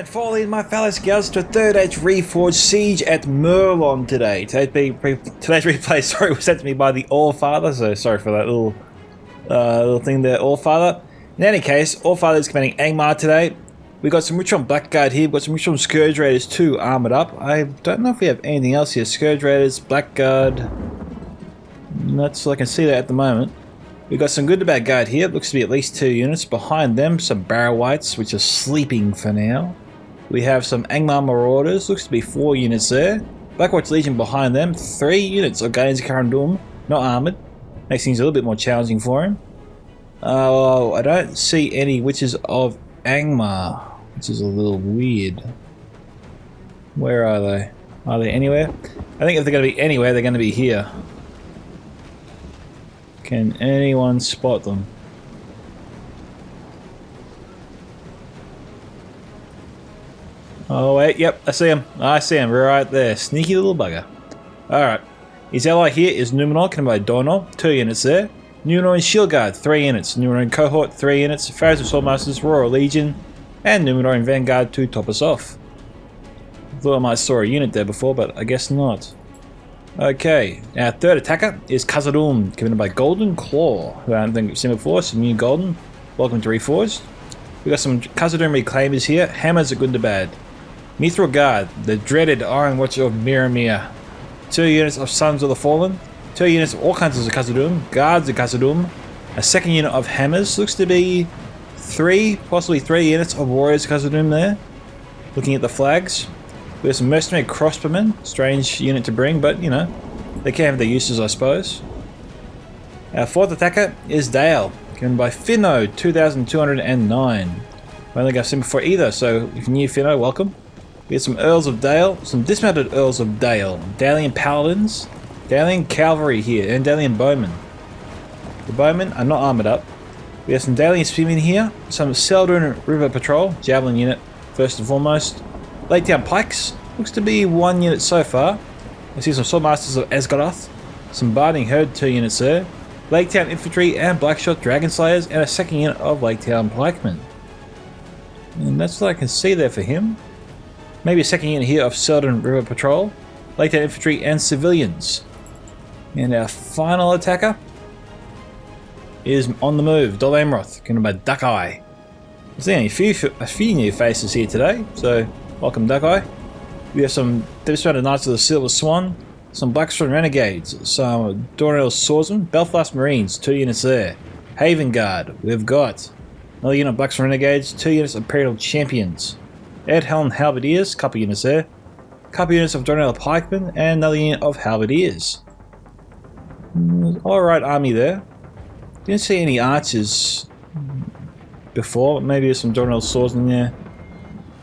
And finally, my fellow scouts, to third age Reforged Siege at Mirlond today. Today's replay, sorry, was sent to me by the Allfather, so sorry for that little thing there, Allfather. In any case, Allfather is commanding Angmar today. We got some Richon Blackguard here, we've got some Richon Scourge Raiders too, armoured up. I don't know if we have anything else here. Scourge Raiders, Blackguard. That's all I can see there at the moment. We've got some good to bad guard here. Looks to be at least 2 units. Behind them, some Barrow Whites, which are sleeping for now. We have some Angmar Marauders. Looks to be 4 units there. Black White's Legion behind them. 3 units of Khazad-Dum, not armoured. Makes things a little bit more challenging for him. I don't see any Witches of Angmar, which is a little weird. Where are they? Are they anywhere? I think if they're going to be anywhere, they're going to be here. Can anyone spot them? Oh wait, yep, I see him. I see him right there. Sneaky little bugger. Alright. His ally here is Numenor, commanded by Dono. 2 units there. Numenor Shield Guard, 3 units. Numenor Cohort, 3 units. Pharaohs of Swordmasters, Royal Legion. And Numenor Vanguard to top us off. Thought I might saw a unit there before, but I guess not. Okay, our third attacker is Khazad-Dum, commanded by Golden Claw, who I don't think we've seen before, some new Golden. Welcome to Reforged. We've got some Khazad-Dum Reclaimers here, Hammers are good to bad. Mithril Guard, the dreaded Iron Watcher of Mirror. 2 units of Sons of the Fallen, 2 units of all kinds of Khazad-Dum, Guards of Khazad-Dum, a 2nd unit of Hammers, looks to be 3, possibly 3 units of Warriors of Khazad-Dum there, looking at the flags. We have some mercenary crossbowmen, strange unit to bring, but you know, they can have their uses, I suppose. Our 4th attacker is Dale, given by Finno 2209. I don't think I've seen before either, so if you're new, Finno, welcome. We have some Earls of Dale, some dismounted Earls of Dale, Dalian Paladins, Dalian Cavalry here, and Dalian Bowmen. The Bowmen are not armoured up. We have some Dalian Spearmen here, some Seldon River Patrol, Javelin unit, first and foremost. Lake Town Pikes, looks to be 1 unit so far. I see some Swordmasters of Esgaroth, some Barding Herd, 2 units there. Lake Town Infantry and Blackshot Dragon Slayers, and a 2nd unit of Lake Town Pikemen. And that's what I can see there for him. Maybe a 2nd unit here of Seldon River Patrol, Lake Town Infantry and Civilians. And our final attacker is on the move, Dol Amroth, commanded by Duckeye. I'm seeing a few new faces here today, so welcome, Duckeye. We have some dismounted Knights of the Silver Swan, some Blackstone Renegades, some Dornell Swordsmen, Belfast Marines, 2 units there. Haven Guard, we've got another unit of Blackstone Renegades, 2 units of Imperial Champions. Edhelm Halberdiers, couple units there. Couple units of Dornell Pikemen, and another unit of Halberdiers. Alright army there. Didn't see any archers before, maybe there's some Dornell Swordsmen there.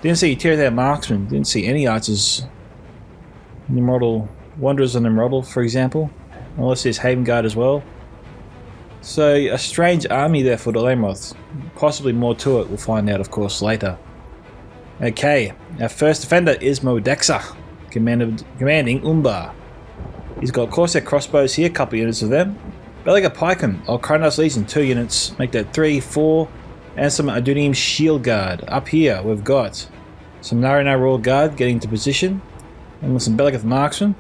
Didn't see Tear Marksmen, didn't see any archers. Nimrodal, Wanderers of Nimrodal, for example. Unless there's Haven Guard as well. So, a strange army there for Dol Amroth. Possibly more to it, we'll find out, of course, later. Okay, our first defender is Modexus, commanding Umbar. He's got Corsair crossbows here, couple units of them. Belaga Pikemen, or Kronos Legion, 2 units, make that 3, 4. And some Adunim Shield Guard. Up here we've got some Narina Royal Guard getting into position. And with some Belagath Marksmen.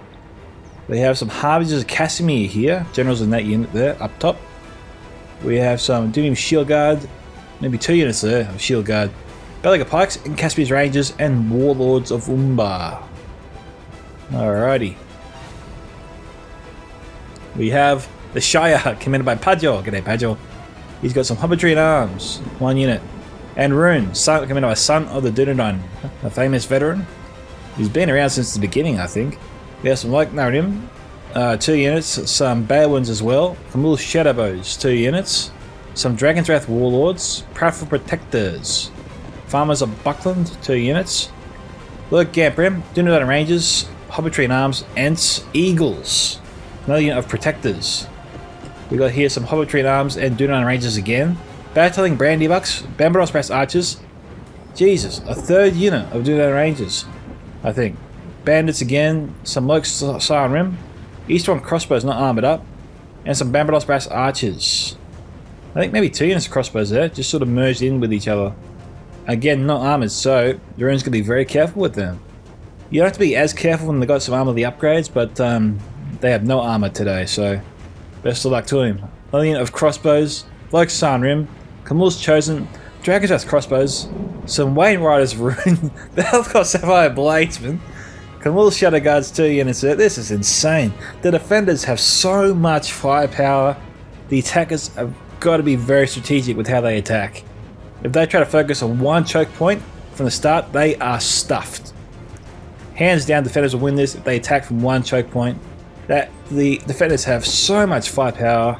We have some Harbingers of Casimir here. Generals in that unit there, up top. We have some Adunim Shield Guard. Maybe 2 units there of Shield Guard. Belaga Pikes and Caspian's Rangers and Warlords of Umbar. Alrighty. We have the Shire, commanded by Pajo. G'day, Pajo. He's got some Hobbitry in Arms, 1 unit. And Rhun, commanded by Son of the Dunedain, a famous veteran. He's been around since the beginning, I think. We have some Like Narium, 2 units. Some Balewinds as well. Camul Shadowbows, 2 units. Some Dragon's Wrath Warlords. Proudful Protectors. Farmers of Buckland, 2 units. Lurk Gamprim, Dunedain Rangers, Hobbitry in Arms, Ents, Eagles. Another unit of Protectors. We got here some Hobbitry in Arms and Dunedain Rangers again. Battling Brandybucks, Bambaros Brass Archers. Jesus, a 3rd unit of Dunedain Rangers, I think. Bandits again, some Lurk Siren Rim, Eastern Crossbows not armoured up, and some Bambaros Brass Archers. I think maybe 2 units of crossbows there, just sort of merged in with each other. Again, not armored, so the Rhune's going to be very careful with them. You don't have to be as careful when they got some armor the upgrades, but they have no armor today, so best of luck to him. Lillian of crossbows, Bloke Sanrim, Camille's chosen, Dragon's Wrath crossbows, some Wayne Riders of Rhun, the Healthcott Sapphire Bladesman, Camille's Shadow Guards 2 units. This is insane. The defenders have so much firepower. The attackers have got to be very strategic with how they attack. If they try to focus on one choke point from the start, they are stuffed. Hands down, defenders will win this if they attack from one choke point. That the defenders have so much firepower.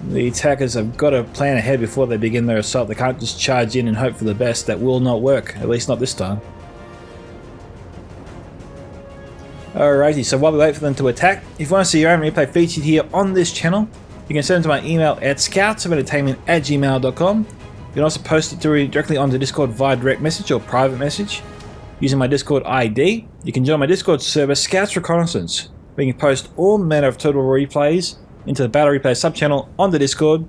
The attackers have got to plan ahead before they begin their assault. They can't just charge in and hope for the best. That will not work, at least not this time. Alrighty, so while we wait for them to attack, if you want to see your own replay featured here on this channel, you can send it to my email at scoutsoфentertainment@gmail.com. You can also post it directly onto Discord via direct message or private message using my Discord ID. You can join my Discord server, Scouts Reconnaissance, where you can post all manner of total replays into the Battle Replay subchannel on the Discord,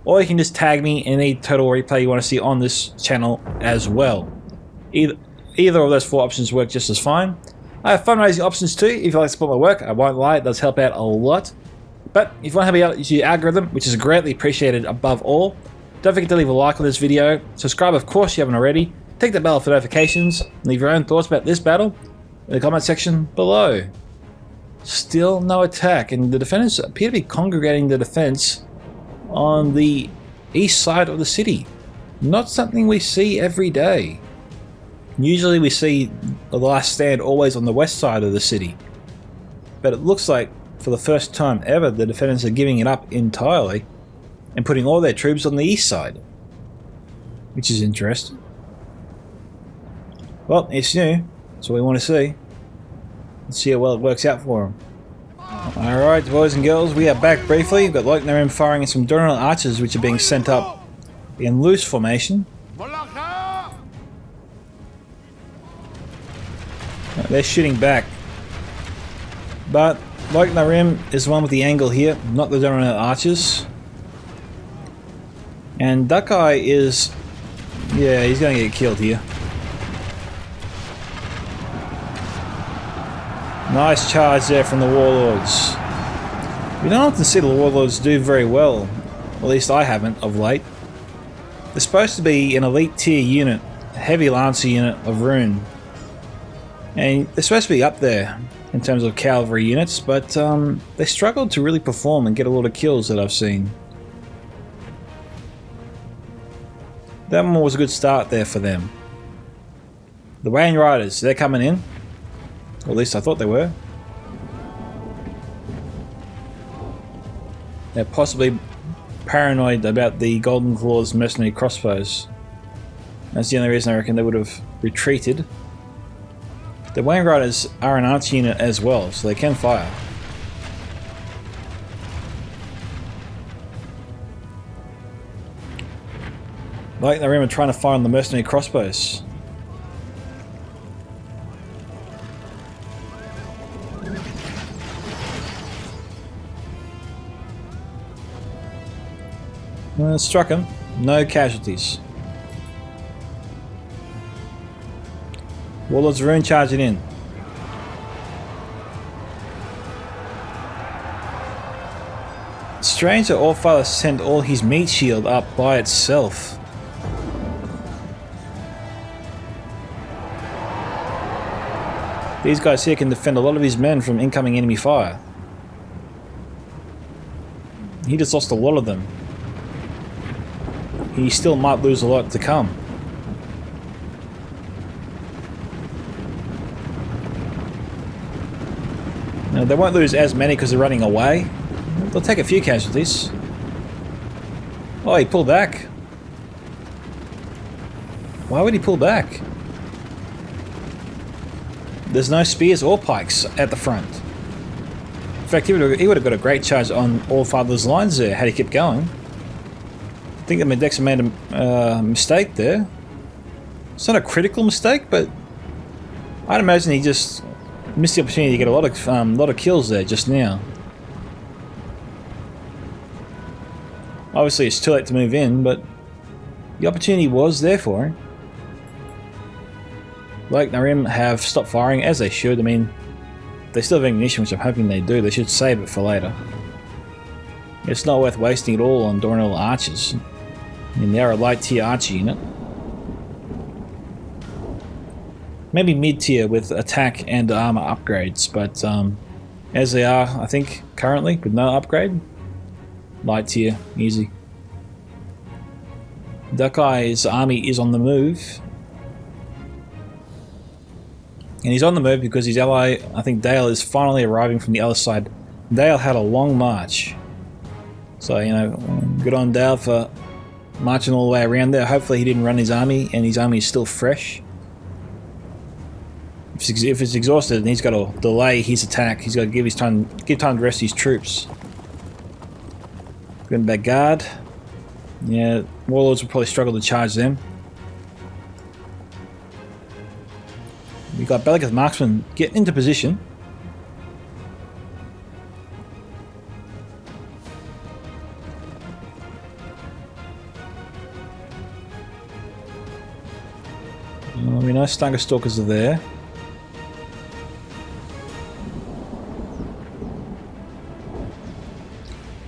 or you can just tag me in any total replay you want to see on this channel as well. Either of those four options work just as fine. I have fundraising options too if you like to support my work. I won't lie, it does help out a lot. But if you want to help me out, use your algorithm, which is greatly appreciated above all. Don't forget to leave a like on this video. Subscribe, of course, if you haven't already. Take the bell for notifications. Leave your own thoughts about this battle in the comment section below. Still no attack, and the defenders appear to be congregating the defense on the east side of the city. Not something we see every day. Usually we see the last stand always on the west side of the city. But it looks like for the first time ever the defenders are giving it up entirely and putting all their troops on the east side. Which is interesting. Well, it's new. That's what we want to see. Let's see how well it works out for them. Alright, boys and girls, we are back briefly. We've got Lochnarim firing in some Dono archers which are being sent up in loose formation. They're shooting back. But Lochnarim is the one with the angle here, not the Dono archers. And Duckeye is... yeah, he's going to get killed here. Nice charge there from the Warlords. We don't often see the Warlords do very well. At least I haven't of late. They're supposed to be an elite tier unit, a heavy lancer unit of Rhun. And they're supposed to be up there in terms of cavalry units, but they struggled to really perform and get a lot of kills that I've seen. That one was a good start there for them. The Wayne Riders, they're coming in. Or at least I thought they were. They're possibly paranoid about the Golden Claw's mercenary crossbows. That's the only reason I reckon they would have retreated. The Wayne Riders are an archer unit as well, so they can fire. Like they remember trying to fire on the mercenary crossbows. Struck him. No casualties. Warlords Rhun charging in. Strange that Allfather sent all his meat shield up by itself. These guys here can defend a lot of his men from incoming enemy fire. He just lost a lot of them. He still might lose a lot to come. Now, they won't lose as many because they're running away. They'll take a few casualties. Oh, he pulled back. Why would he pull back? There's no spears or pikes at the front. In fact, he would have got a great charge on Allfather's lines there had he kept going. I think that Modexus made a mistake there. It's not a critical mistake, but I'd imagine he just missed the opportunity to get a lot of kills there just now. Obviously, it's too late to move in, but The opportunity was there for him. Like Narim have stopped firing, as they should. I mean, they still have ammunition, which I'm hoping they do. They should save it for later. It's not worth wasting it all on Dornell archers. I mean, they are a light tier archer unit. Maybe mid tier with attack and armor upgrades, but as they are, I think, currently, with no upgrade, light tier, easy. Duckeye's army is on the move. And he's on the move because his ally, I think Dale, is finally arriving from the other side. Dale had a long march. So, you know, good on Dale for marching all the way around there. Hopefully he didn't run his army and his army is still fresh. If it's exhausted and he's got to delay his attack, he's got to give time to rest his troops. Going back guard. Yeah, warlords will probably struggle to charge them. We've got Bellicus marksman getting into position. We know Stunker Stalkers are there.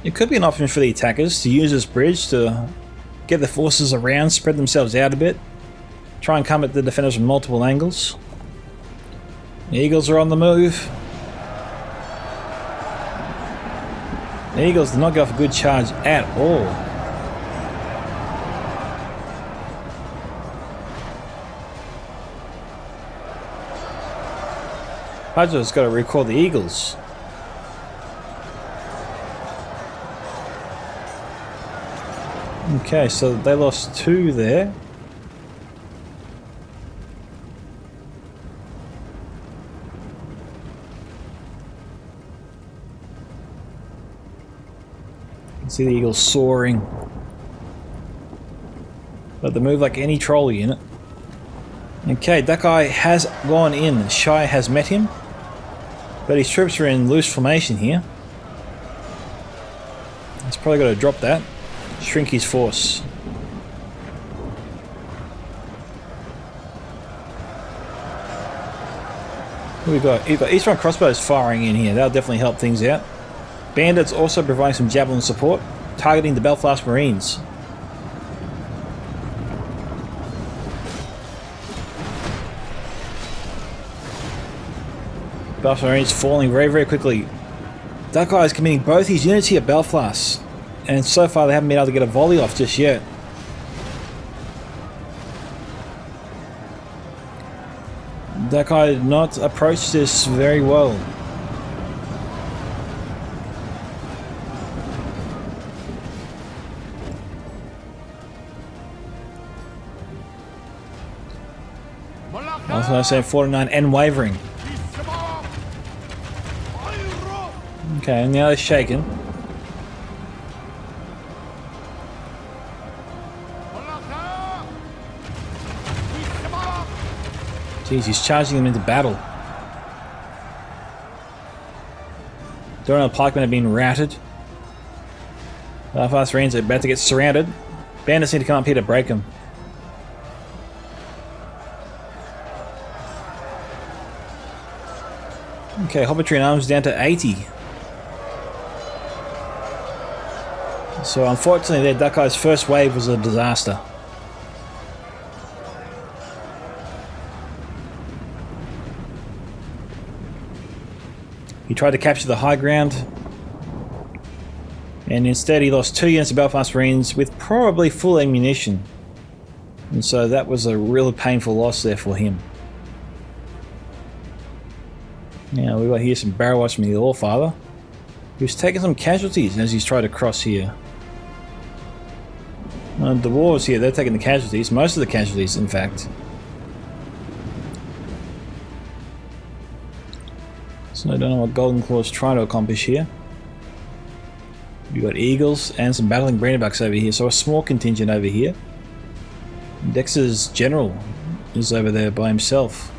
It could be an option for the attackers to use this bridge to get the forces around, spread themselves out a bit, try and come at the defenders from multiple angles. The Eagles are on the move. The Eagles did not go off a good charge at all. Pajo's got to recall the Eagles. Okay, so they lost 2 there. You can see the Eagles soaring. But they move like any troll unit. Okay, Duckeye has gone in. Shire has met him. But his troops are in loose formation here. He's probably got to drop that. Shrink his force. We've got Eastbound crossbows firing in here. That'll definitely help things out. Bandits also providing some javelin support, targeting the Belfast Marines. Belfast Marines falling very, very quickly. Duckeye is committing both his units here at Belfast. And so far they haven't been able to get a volley off just yet. Duckeye did not approach this very well. Also saying 49 and wavering. Okay, now they're shaken. Jeez, he's charging them into battle. Dono pikemen have been routed. Belfast Marines are about to get surrounded. Bandits need to come up here to break them. Okay, Hobbitry and arms down to 80. So unfortunately their Duckeye's first wave was a disaster. He tried to capture the high ground, and instead he lost 2 units of Belfast Marines with probably full ammunition. And so that was a really painful loss there for him. Now we've got here some barrel watch from the Allfather, who's taken some casualties as he's tried to cross here. The dwarves here, they're taking the casualties, most of the casualties in fact. So I don't know what Golden Claw's trying to accomplish here. We've got Eagles and some battling Brandybucks over here, so a small contingent over here. Dex's general is over there by himself.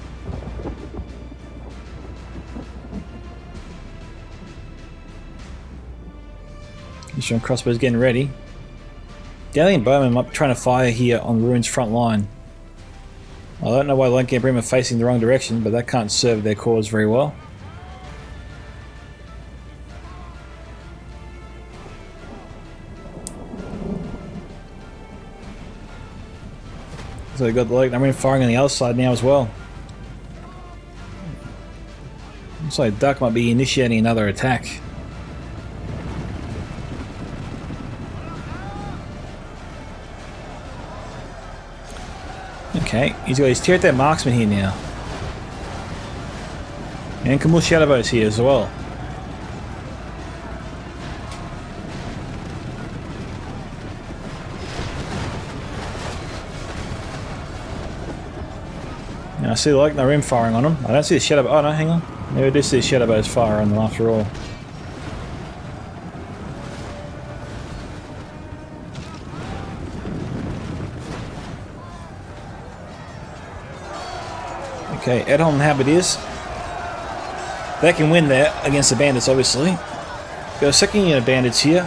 Eastern crossbows getting ready. The alien bowman might be trying to fire here on Rhun's front line. I don't know why Lanky and Brim are facing the wrong direction, but that can't serve their cause very well. So they've got the Lanky and Brim firing on the other side now as well. Looks like Duck might be initiating another attack. Okay, he's got his Tier-Attack marksman here now. And Camille Shadowbows here as well. Now I see the Lanky and Brim firing on him. I don't see the Shadowbow. Oh no, hang on. Maybe I do see the Shadowbows fire on them after all. Okay, Edholm and Habit is. They can win there against the bandits, obviously. Got a second unit of bandits here.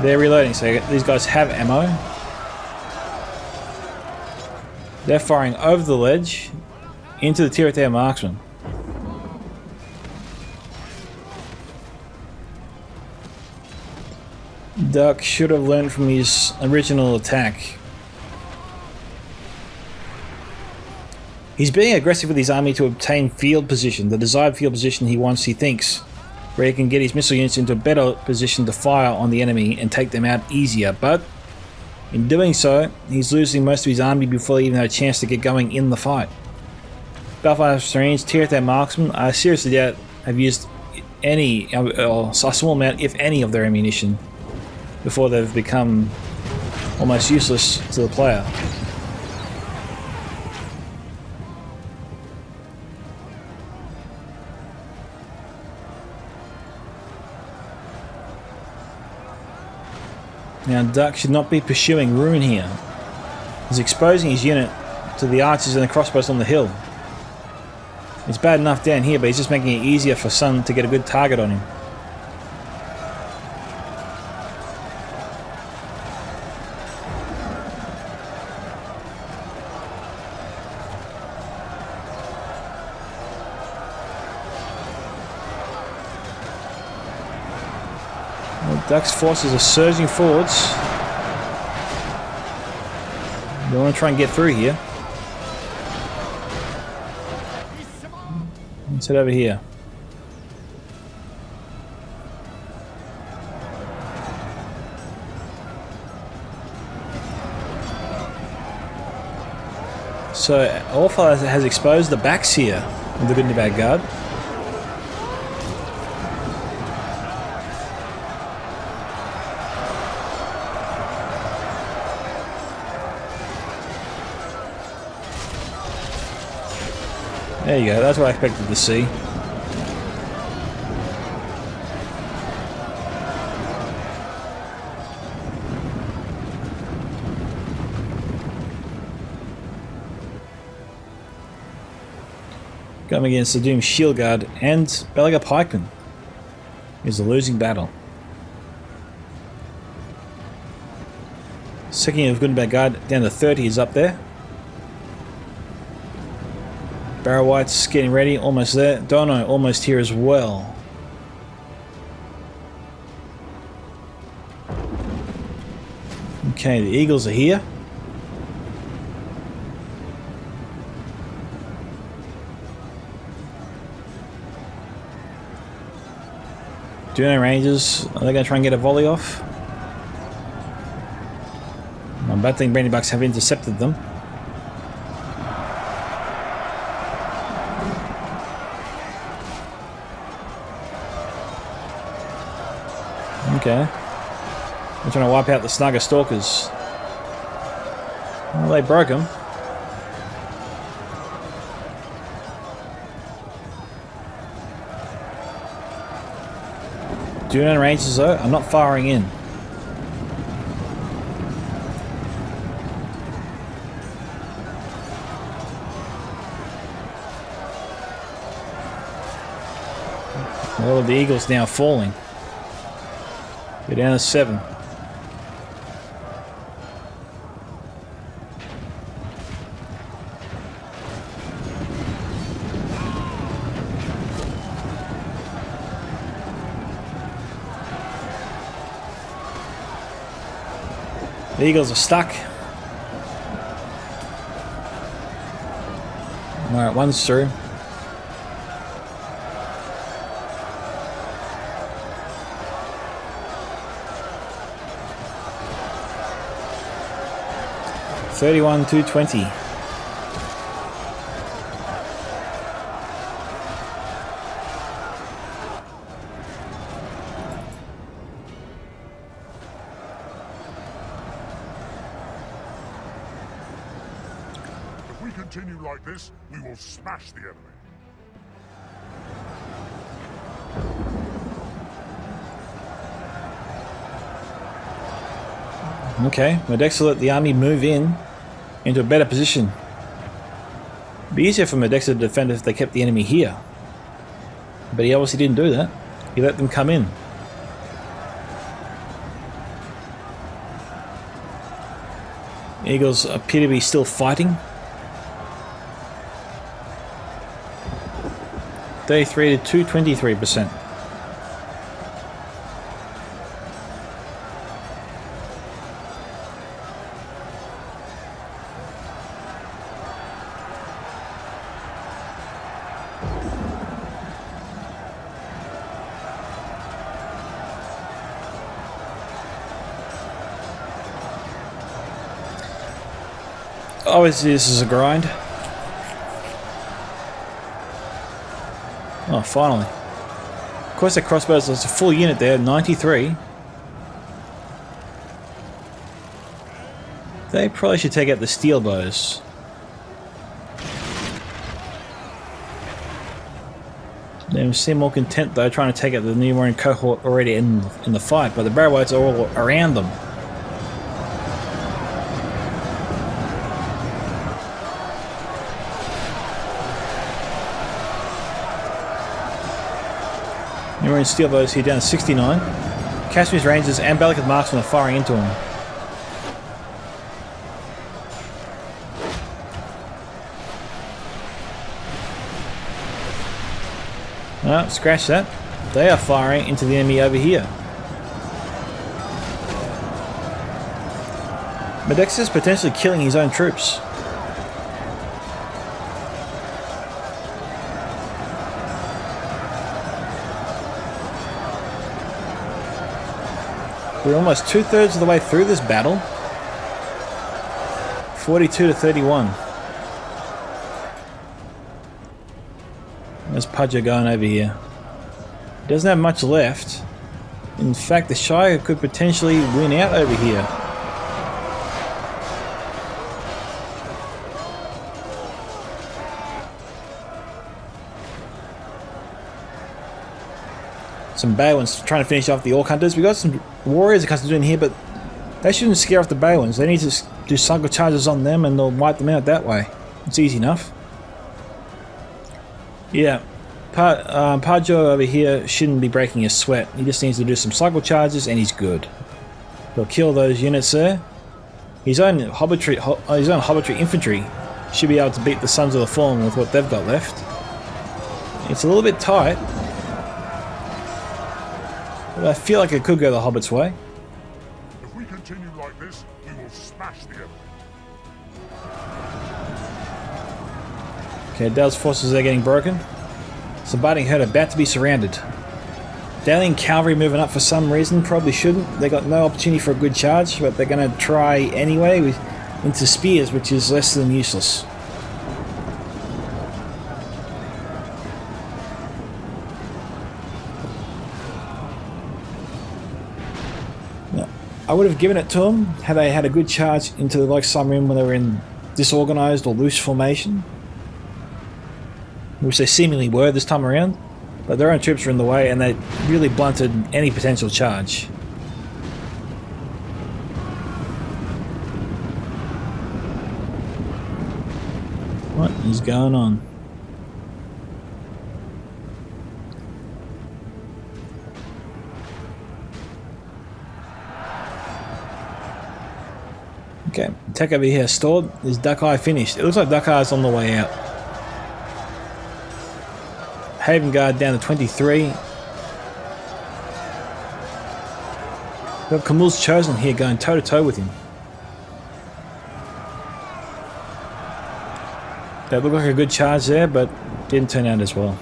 They're reloading, so these guys have ammo. They're firing over the ledge into the Tier-Attack marksman. Duck should have learned from his original attack. He's being aggressive with his army to obtain field position, the desired field position he wants, he thinks, where he can get his missile units into a better position to fire on the enemy and take them out easier, but in doing so, he's losing most of his army before they even have a chance to get going in the fight. Battlefighter Marines, Tier-Attack marksmen, I seriously doubt have used any, or a small amount, if any, of their ammunition before they've become almost useless to the player. Now Duck should not be pursuing Rhun here. He's exposing his unit to the archers and the crossbows on the hill. It's bad enough down here, but he's just making it easier for Sun to get a good target on him. Duck's forces are surging forwards. They want to try and get through here. Let's head over here. So Allfather has exposed the backs here of the good and the bad guard. There you go, that's what I expected to see. Going against the Doom Shield Guard and Belaga Pikeman is a losing battle. Second unit of Good and Bad Guard down to 30 is up there. Barrow White's getting ready, almost there. Dono almost here as well. Okay, the Eagles are here. Dunedain Rangers, are they going to try and get a volley off? I bad thing Brandy Bucks have intercepted them. Okay. They're trying to wipe out the Snugger Stalkers. Well, they broke them. Dunedain Rangers though, I'm not firing in. All of the Eagles now falling. They're down to 7. The Eagles are stuck. Alright, one's through. $31,220. If we continue like this, we will smash the enemy. Okay, Modexus will let the army move in into a better position. It'd be easier for Modexus to defend if they kept the enemy here. But he obviously didn't do that. He let them come in. Eagles appear to be still fighting. 33 to 23%. Obviously this is a grind. Oh, finally. Of course, their crossbows, there's a full unit there, 93. They probably should take out the steel bows. They seem more content though, trying to take out the Numenor cohort already in the fight, but the barrowboats are all around them. Numenor steel bows here down to 69. Cashmere's Rangers and Balak's marksmen are firing into him. Oh, scratch that. They are firing into the enemy over here. Modexus is potentially killing his own troops. We're almost 2/3 of the way through this battle. 42 to 31. There's Pajo going over here. He doesn't have much left. In fact, the Shire could potentially win out over here. Some bad ones trying to finish off the Orc Hunters. We've got some warriors that comes in here, but they shouldn't scare off the Bay ones. They need to do cycle charges on them and they'll wipe them out that way. It's easy enough. Yeah, Pajo over here shouldn't be breaking a sweat. He just needs to do some cycle charges and he's good. He'll kill those units there. His own hobbitry infantry should be able to beat the Sons of the Fallen with what they've got left. It's a little bit tight, but I feel like it could go the Hobbit's way. If we continue like this, we will smash the enemy. Okay, Dale's forces are getting broken. Sabbating herd about to be surrounded. Dalian cavalry moving up for some reason, probably shouldn't. They got no opportunity for a good charge, but they're going to try anyway into spears, which is less than useless. I would have given it to them had they had a good charge into the Submarine when they were in disorganized or loose formation, which they seemingly were this time around, but their own troops were in the way and they really blunted any potential charge. What is going on? Okay, attack over here stalled. Is Duckeye finished? It looks like Duckeye's on the way out. Haven Guard down to 23. We've got Camille's Chosen here going toe to toe with him. That looked like a good charge there, but didn't turn out as well.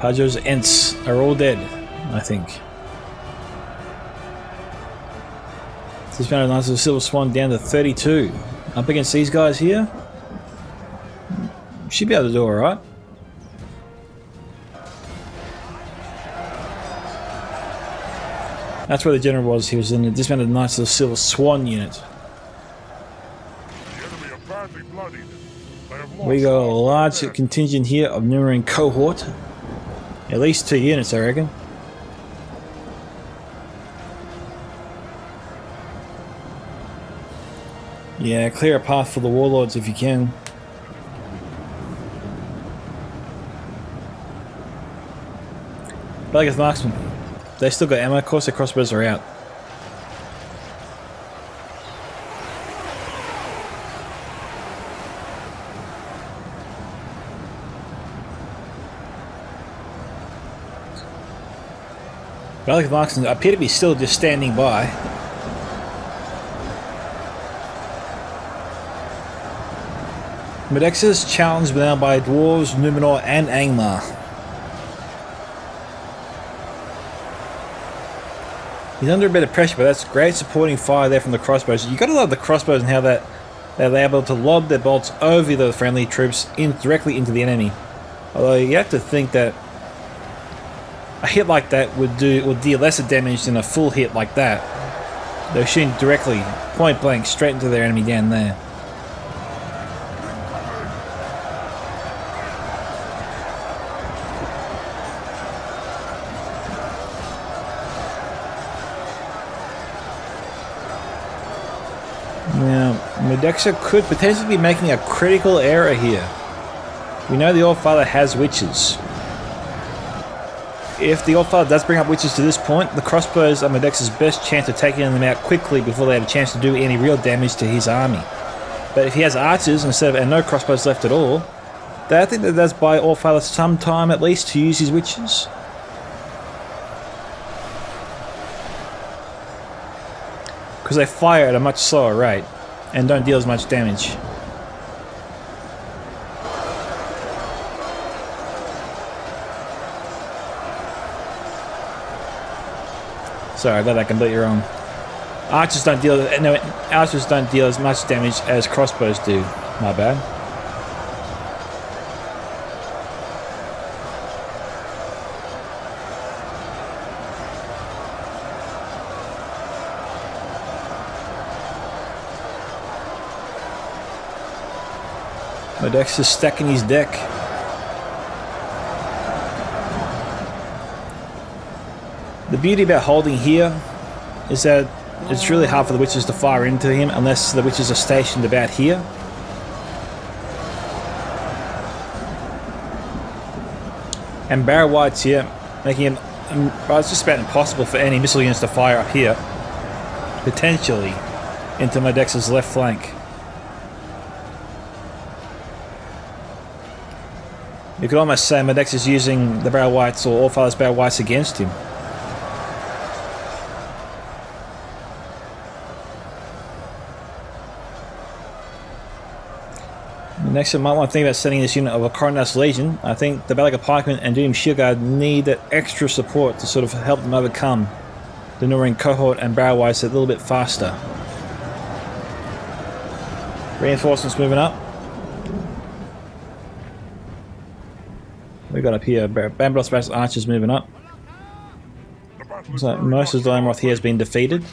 Pajo's Ents are all dead, I think. This found a nice little Silver Swan down to 32. Up against these guys here. Should be able to do alright. That's where the general was. He was in a dismounted nice little Silver Swan unit. The enemy are badly bloodied. They have lost We got a half large their contingent here of Numenor cohort. At least 2 units, I reckon. Yeah, clear a path for the warlords if you can. But like marksmen, they still got ammo. Of course, their crossbows are out. Relic marksmen appear to be still just standing by. Modexus challenged now by dwarves, Numenor, and Angmar. He's under a bit of pressure, but that's great supporting fire there from the crossbows. You gotta love the crossbows and how that they're able to lob their bolts over the friendly troops directly into the enemy. Although you have to think that a hit like that would deal lesser damage than a full hit like that. They're shooting directly, point blank, straight into their enemy down there. Now, Modexus could potentially be making a critical error here. We know the Allfather has witches. If the Allfather does bring up witches to this point, the crossbows are Modexus' best chance of taking them out quickly before they have a chance to do any real damage to his army. But if he has archers instead of and no crossbows left at all, then I think that does buy Allfather some time at least to use his witches. Because they fire at a much slower rate and don't deal as much damage. Sorry, I got that completely wrong. Archers don't deal as much damage as crossbows do. My bad. Modexus is stacking his deck. The beauty about holding here is that it's really hard for the witches to fire into him unless the witches are stationed about here. And Barrow White's here, making it it's just about impossible for any missile units to fire up here, potentially into Modexus' left flank. You could almost say Modexus is using the Barrow Whites or Allfather's Barrow Whites against him. Next, I might want to think about sending this unit of a Coronas Legion. I think the Balaga Pikemen and Doom Shield Guard need that extra support to sort of help them overcome the Numenor cohort and Barrow Whites a little bit faster. Reinforcements moving up. We got up here Bambolos Archers moving up. Looks like most of Dol Amroth here has been defeated.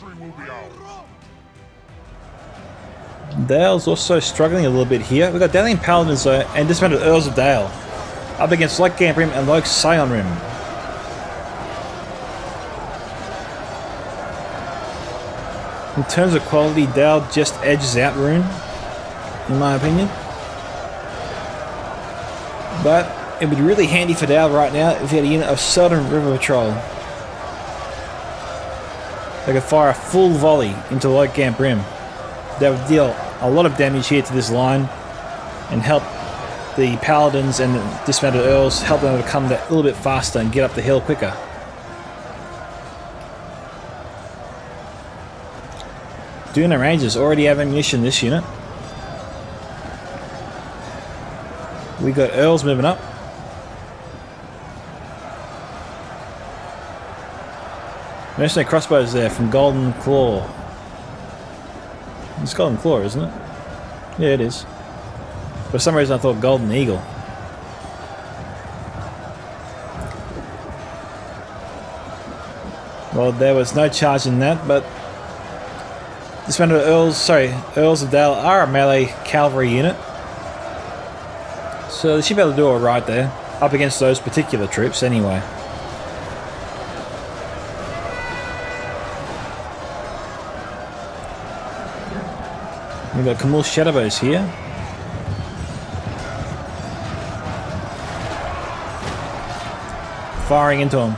Dale's also struggling a little bit here. We've got Dalian Paladins though, and dismounted Earls of Dale up against Light Gambrim and Loke Scionrim. In terms of quality, Dale just edges out Rhun, in my opinion. But it would be really handy for Dale right now if he had a unit of Southern River Patrol. They could fire a full volley into Light Gambrim. That would deal a lot of damage here to this line and help the paladins and the dismounted earls, help them to come that little bit faster and get up the hill quicker. Dunedain Rangers already have ammunition this unit. We got earls moving up. Mercenary crossbows there from Golden Claw. It's Golden Claw, isn't it? Yeah, it is. For some reason I thought Golden Eagle. Well, there was no charge in that, but dismounted Earls of Dale are a melee cavalry unit. So they should be able to do alright there. Up against those particular troops anyway. We've got Camul Shadowbows here. Firing into them.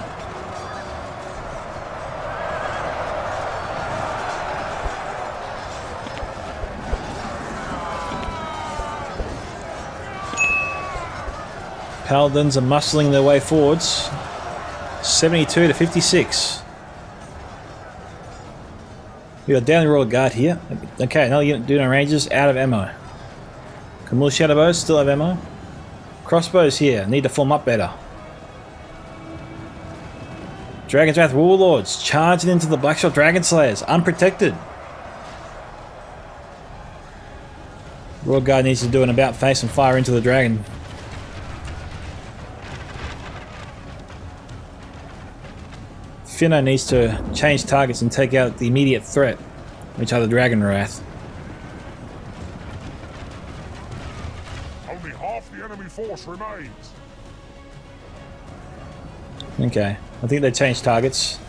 Paladins are muscling their way forwards. 72 to 56. We got down the Royal Guard here. Okay, another unit Dunedain Rangers out of ammo. Camul Shadowbows still have ammo. Crossbows here, need to form up better. Dragon's Wrath Warlords charging into the Blackshot Dragon Slayers, unprotected. Royal Guard needs to do an about face and fire into the dragon. Finno needs to change targets and take out the immediate threat, which are the Dragon Wrath. Only half the enemy force remains. Okay, I think they changed targets.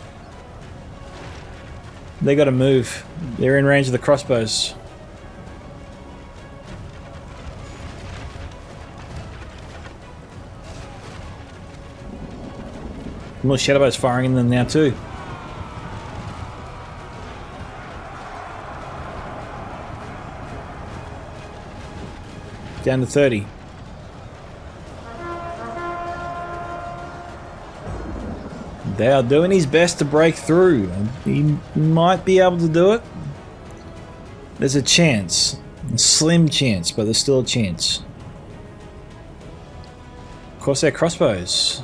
They got to move. They're in range of the crossbows. More Shadowbows firing in them now too. Down to 30. They are doing his best to break through. He might be able to do it. There's a chance. A slim chance, but there's still a chance. Of course, they're crossbows.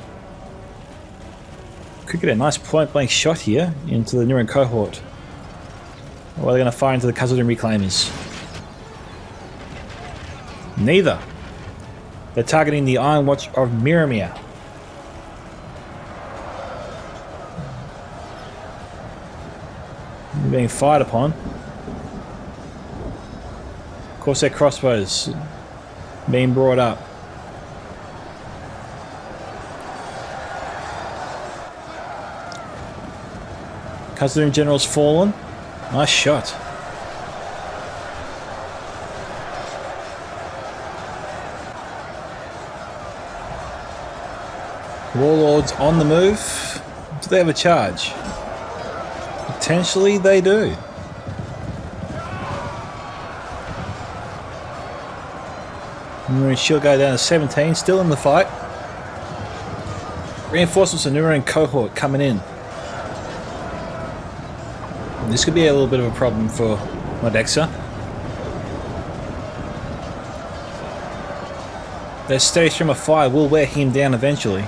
Could get a nice point-blank shot here into the Numenor cohort. Or are they going to fire into the Khazad-Dum reclaimers? Neither. They're targeting the Iron Watch of Mirromir. They're being fired upon. Of course, their crossbows being brought up. Khazad-Dum General's fallen. Nice shot. Warlords on the move. Do they have a charge? Potentially they do. Numenor Shield go down to 17, still in the fight. Reinforcements of Numenor cohort coming in. This could be a little bit of a problem for Modexus. Their steady stream of fire will wear him down eventually.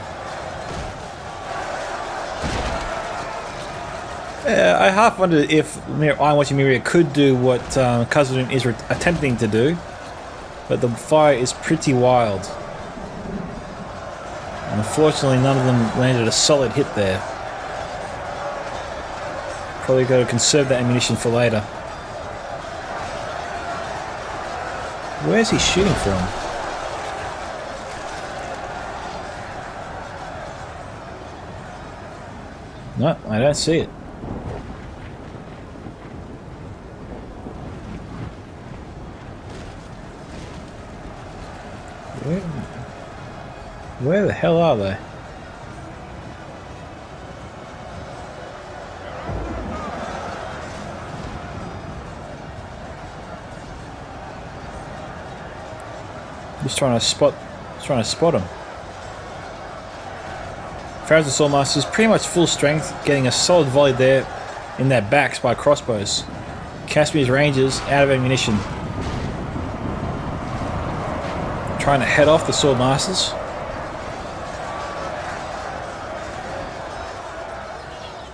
I half wonder if Iron Watch Mirror could do what Khazad-Dum is attempting to do, but the fire is pretty wild. Unfortunately, none of them landed a solid hit there. Probably got to conserve that ammunition for later. Where's he shooting from? No, I don't see it. Where the hell are they? Just trying to spot Just trying to spot him. Pharaohs and Swordmasters pretty much full strength, getting a solid volley there in their backs by crossbows. Caspian's Rangers out of ammunition. Trying to head off the Swordmasters.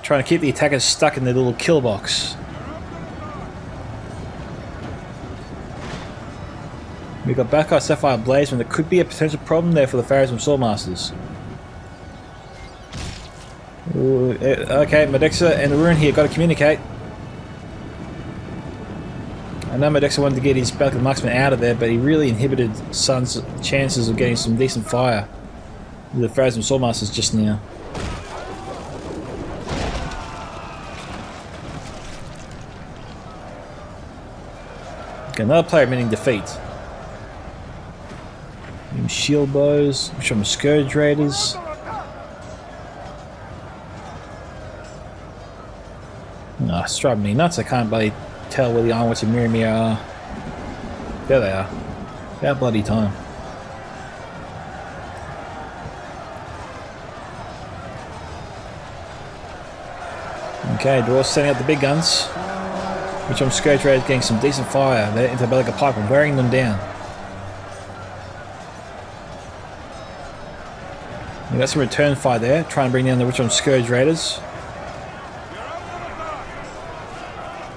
Trying to keep the attackers stuck in their little kill box. We've got Duckeye Sapphire Blaze, and there could be a potential problem there for the Pharaohs and Swordmasters. Okay, Modexus and the Rhun here got to communicate. I know Modexus wanted to get his Balkan Marksman out of there, but he really inhibited Sun's chances of getting some decent fire with the Pharaohs and Swordmasters just now. Okay, another player admitting defeat. Shield bows, which are Scourge Raiders. No, it's driving me nuts. I can't bloody tell where the Onwards and Mirror are. There they are. About bloody time. Okay, Dwarves setting out the big guns. Which I'm Scourge Raiders getting some decent fire. They're into Bellica Pipe and wearing them down. We got some return fire there, trying to bring down the Witch on Scourge Raiders.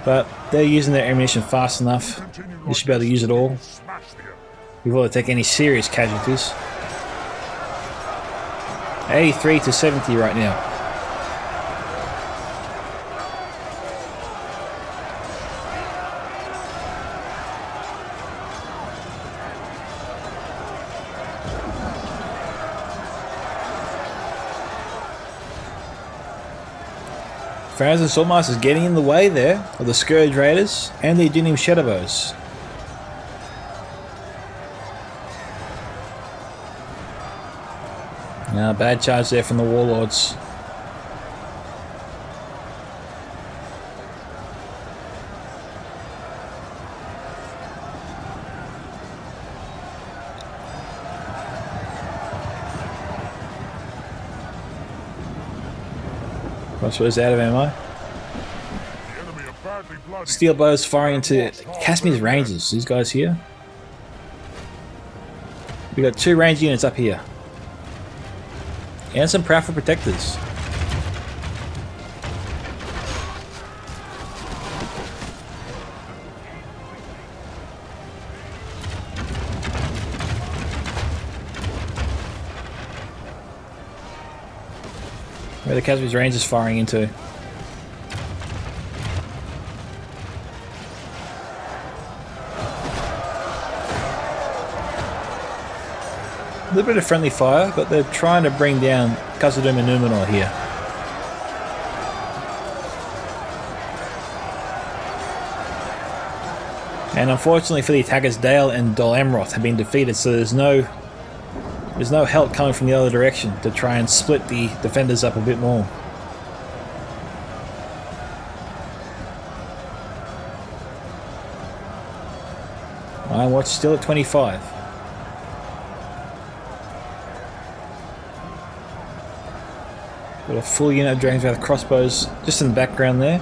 But they're using their ammunition fast enough. They should be able to use it all before they take any serious casualties. 83 to 70 right now. Pharaohs and Swordmasters getting in the way there of the Scourge Raiders and the Dunedain Shadowbows. Now, bad charge there from the Warlords. Crossbows out of ammo. Steel bows firing into Caspian's Rangers. These guys here. We got 2 range units up here. And some Proudfoot Protectors. Where the Caspian's Rangers firing into. A little bit of friendly fire, but they're trying to bring down Khazad-Dum and Numenor here. And unfortunately for the attackers, Dale and Dol Amroth have been defeated, so there's no help coming from the other direction to try and split the defenders up a bit more. Iron Watch still at 25. Got a full unit of Dragons with crossbows just in the background there.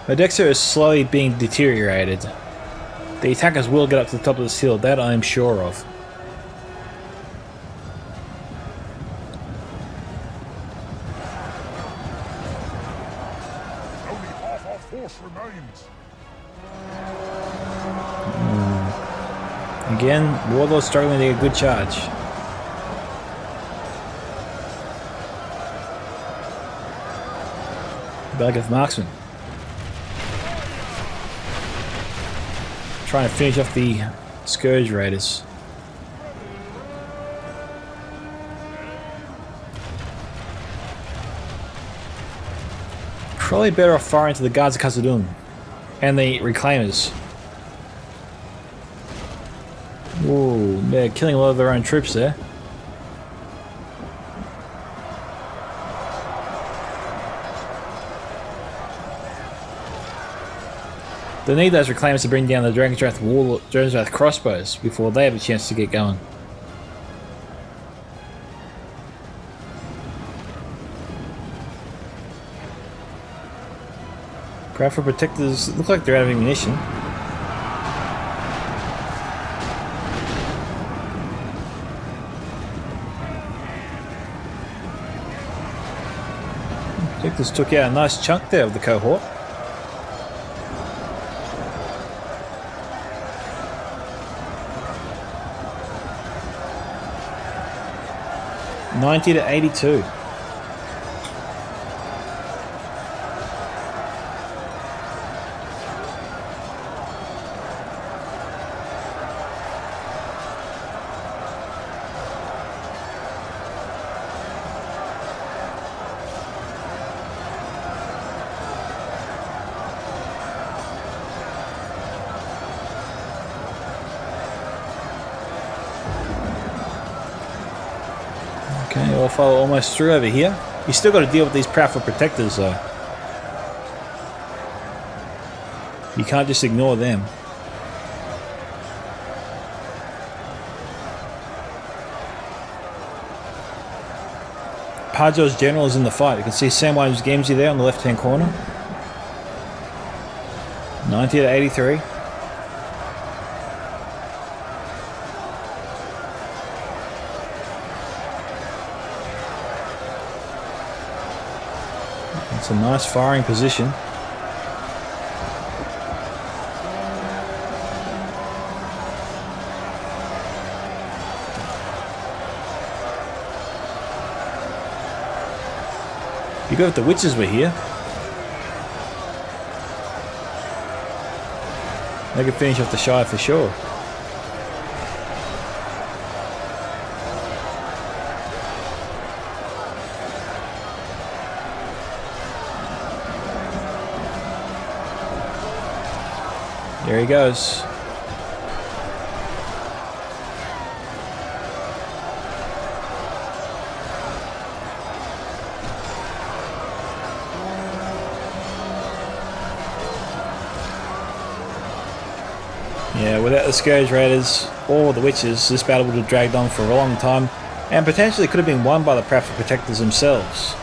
Modexus is slowly being deteriorated. The attackers will get up to the top of this hill, that I am sure of. Only half our force remains. Again, Warlord's struggling to get a good charge. Belgian Marksman. Trying to finish off the Scourge Raiders. Probably better off firing to the guards of Khazad-Dum and the Reclaimers. Ooh, they're killing a lot of their own troops there. They need those reclaimers to bring down the Dragon's Wrath crossbows before they have a chance to get going. Craft for protectors look like they're out of ammunition. Protectors took out a nice chunk there of the cohort. $90 to 82. Okay, I'll follow almost through over here. You still got to deal with these powerful protectors though. You can't just ignore them. Pajo's general is in the fight. You can see Samwise's Gamgee there on the left hand corner. 90 to 83. It's a nice firing position. You got if the witches were here. They could finish off the Shire for sure. There he goes. Yeah, without the Scourge Raiders or the Witches, this battle would have dragged on for a long time and potentially could have been won by the Proud Protectors themselves.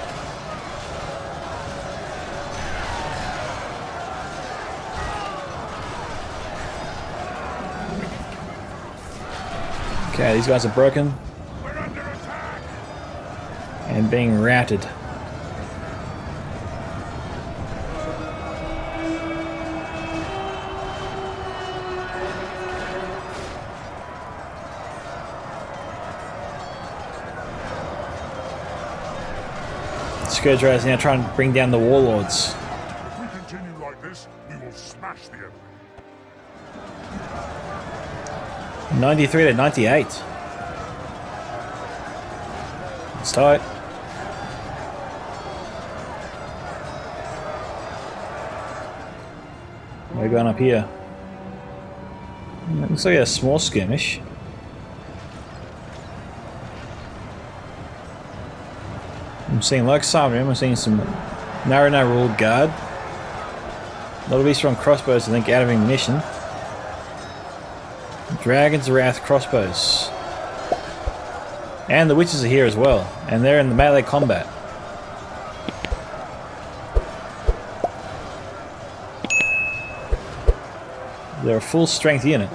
Okay, these guys are broken and being routed. Scourge Raiders now trying to bring down the Warlords. If we continue like this, we will smash the enemy. 93 to 98. It's tight. We're going up here. It looks like a small skirmish. I'm seeing like some of them. I'm seeing some narrow ruled guard. A lot of these strong crossbows, I think, out of ammunition. Dragon's Wrath crossbows. And the witches are here as well. And they're in the melee combat. They're a full strength unit.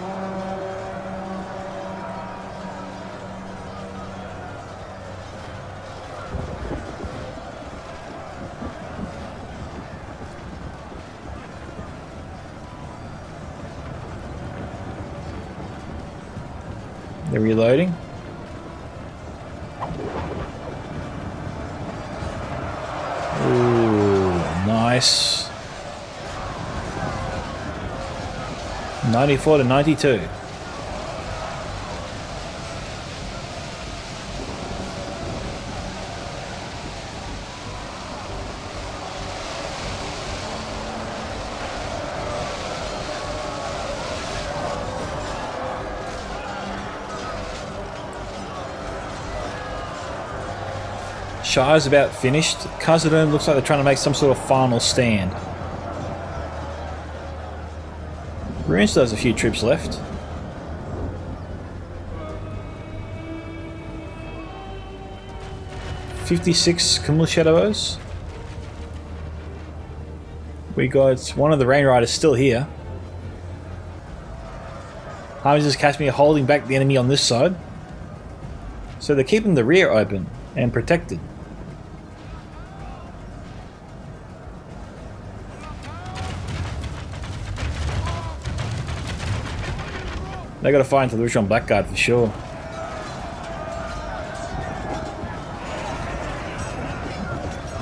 They're reloading. Ooh, nice. 94 to 92. Shire's about finished. Khazad-Dum looks like they're trying to make some sort of final stand. Rhun still has a few troops left. "56 Camel Shadows." We got one of the Rain Riders still here. Armies of Kashmir holding back the enemy on this side. So they're keeping the rear open and protected. They got to fight into the Rishon Blackguard for sure.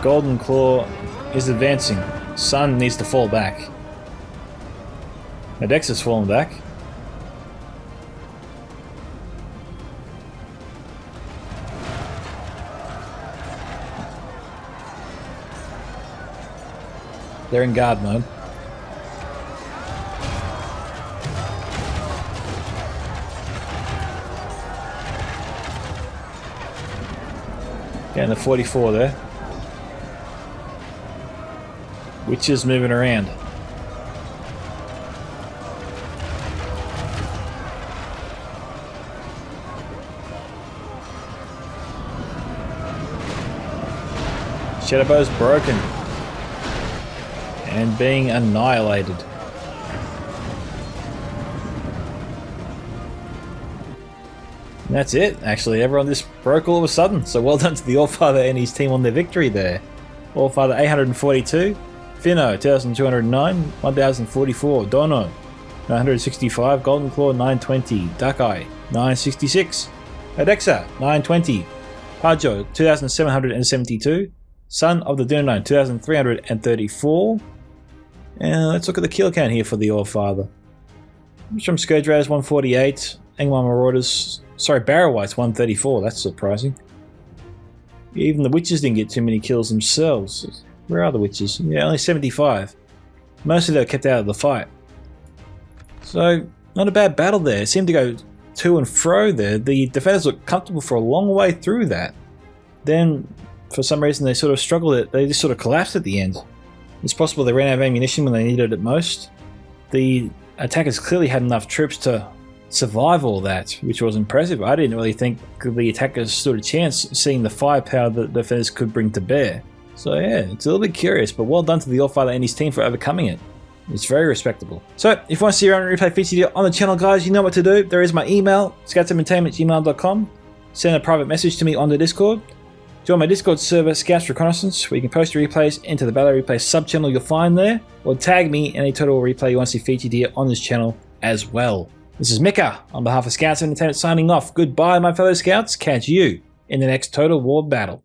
Golden Claw is advancing. Sun needs to fall back. Modexus has fallen back. They're in guard mode. Getting the 44 there. Witches moving around. Shadowbow's broken and being annihilated. And that's it, actually. Everyone just broke all of a sudden. So well done to the Allfather and his team on their victory there. Allfather 842, Finno 2209, 1044, Dono 965, Golden Claw 920, Duckeye 966, Adexa 920, Pajo 2772, Son of the Dunedain 2334. And let's look at the kill count here for the Allfather. From Scourge Raiders 148, Angmar Marauders, sorry, Barrow Whites 134, that's surprising. Even the Witches didn't get too many kills themselves. Where are the Witches? Yeah, only 75. Mostly they were kept out of the fight. So, not a bad battle there. It seemed to go to and fro there. The defenders looked comfortable for a long way through that. Then, for some reason, they sort of struggled. They just sort of collapsed at the end. It's possible they ran out of ammunition when they needed it most. The attackers clearly had enough troops to survive all that, which was impressive. I didn't really think the attackers stood a chance seeing the firepower that the defenders could bring to bear. So yeah, it's a little bit curious, but well done to the Allfather and his team for overcoming it. It's very respectable. So, if you want to see your own replay featured on the channel, guys, you know what to do. There is my email, scoutsentertainment@gmail.com. Send a private message to me on the Discord. Join my Discord server, Scouts Reconnaissance, where you can post your replays into the Battle Replay sub-channel you'll find there, or tag me in any total replay you want to see featured here on this channel as well. This is Micka, on behalf of Scouts Entertainment, signing off. Goodbye, my fellow Scouts. Catch you in the next Total War battle.